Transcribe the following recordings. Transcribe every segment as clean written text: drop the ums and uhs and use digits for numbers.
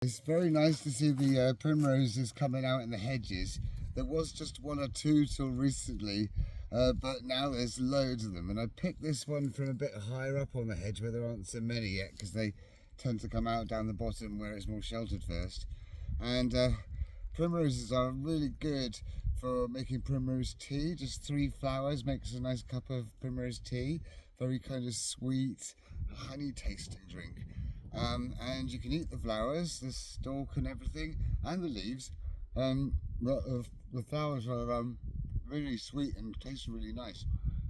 It's very nice to see the primroses coming out in the hedges. There was just one or two till recently, but now there's loads of them. And I picked this one from a bit higher up on the hedge where there aren't so many yet, because they tend to come out down the bottom where it's more sheltered first. And primroses are really good for making primrose tea. Just 3 flowers makes a nice cup of primrose tea. Very kind of sweet, honey tasting drink. And you can eat the flowers, the stalk and everything, and the leaves. The flowers are really sweet and taste really nice.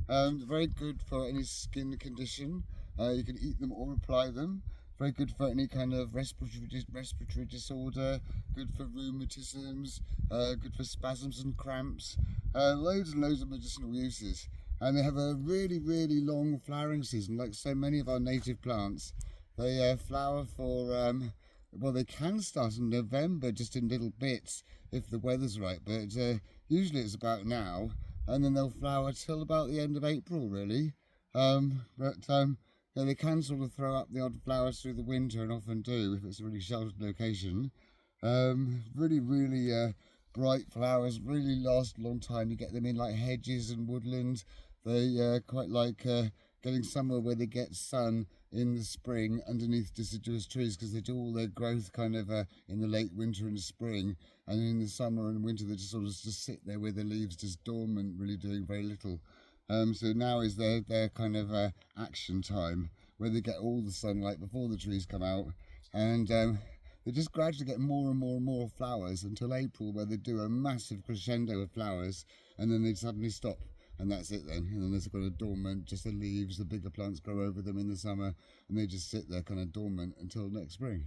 Very good for any skin condition. You can eat them or apply them. Very good for any kind of respiratory disorder, good for rheumatisms, good for spasms and cramps. Loads and loads of medicinal uses. And they have a really, really long flowering season, like so many of our native plants. They flower for, well, they can start in November, just in little bits, if the weather's right, but usually it's about now, and then they'll flower till about the end of April, really. Yeah, they can sort of throw up the odd flowers through the winter, and often do, if it's a really sheltered location. Really, really bright flowers, really last a long time. You get them in like hedges and woodlands. They quite like getting somewhere where they get sun in the spring underneath deciduous trees, because they do all their growth kind of in the late winter and the spring, and in the summer and winter they just sort of just sit there with the leaves just dormant, really doing very little. So now is their kind of action time, where they get all the sunlight before the trees come out, and they just gradually get more and more and more flowers until April, where they do a massive crescendo of flowers, and then they suddenly stop. And that's it then. And then there's kind of dormant, just the leaves, the bigger plants grow over them in the summer, and they just sit there kind of dormant until next spring.